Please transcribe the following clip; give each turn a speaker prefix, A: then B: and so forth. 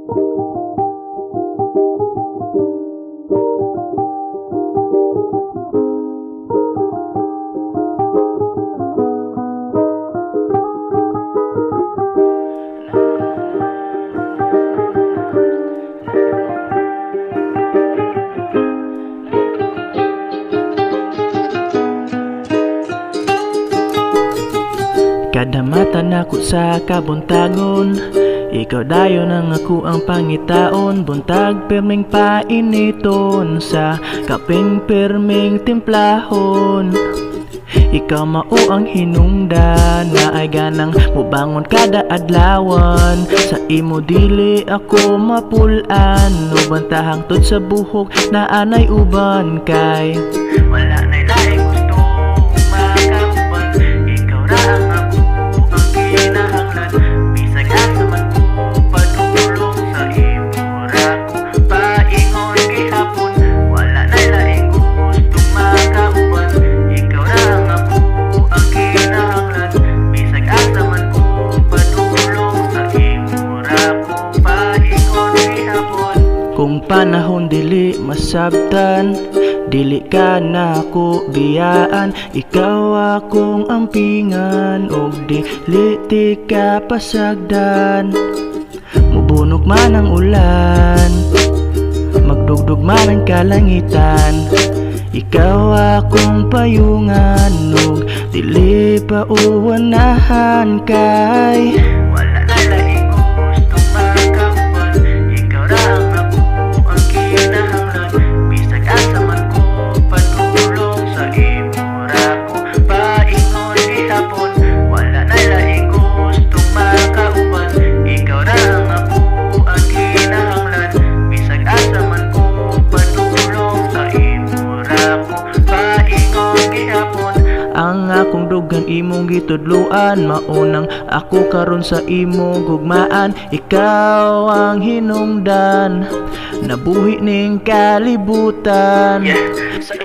A: Kada mata nako sa kabuntagon, ikaw dayon ang ako ang pangitaon. Buntag perming painiton, sa kaping perming timplahon. Ikaw mao ang hinungdan, na ay ganang mubangon kada adlawan. Sa imo dili ako mapulan, ubantahang tod sa buhok na anay uban. Kay wala na'y laing gusto makauban, ikaw ra ang ako ang kinahanglan. Bisag asa man ko padulong sa imo ra ko paingon gihapon. Wala na'y laing gusto makauban, ikaw ra ang ako ang kinahanglan. Bisag asa man ko padulong sa imo ra ko paingon gihapon. Kung panahon dili masabtan, dili ka na ko biyaan, ikaw akong ampingan, og dili ti ka pasagdan. Mubunok man ang ulan, magdugdug man ang kalangitan, ikaw akong payungan, og dili pa uwanahan. Kay wala na laing gusto makauban, ikaw ra ang ako ang kinahanglan. Bisag asa man ko padulong sa imo ra ko paingon gihapon. Wala na laing gusto makauban, ikaw ra ang ako ang kinahanglan. Bisag asa man ko padulong sa imo ra ko paingon gihapon. Ang akong dugan imong gitudluan, maunang ako karon sa imong gugmaan. Ikaw ang hinungdan, nabuhi ning kalibutan. Sa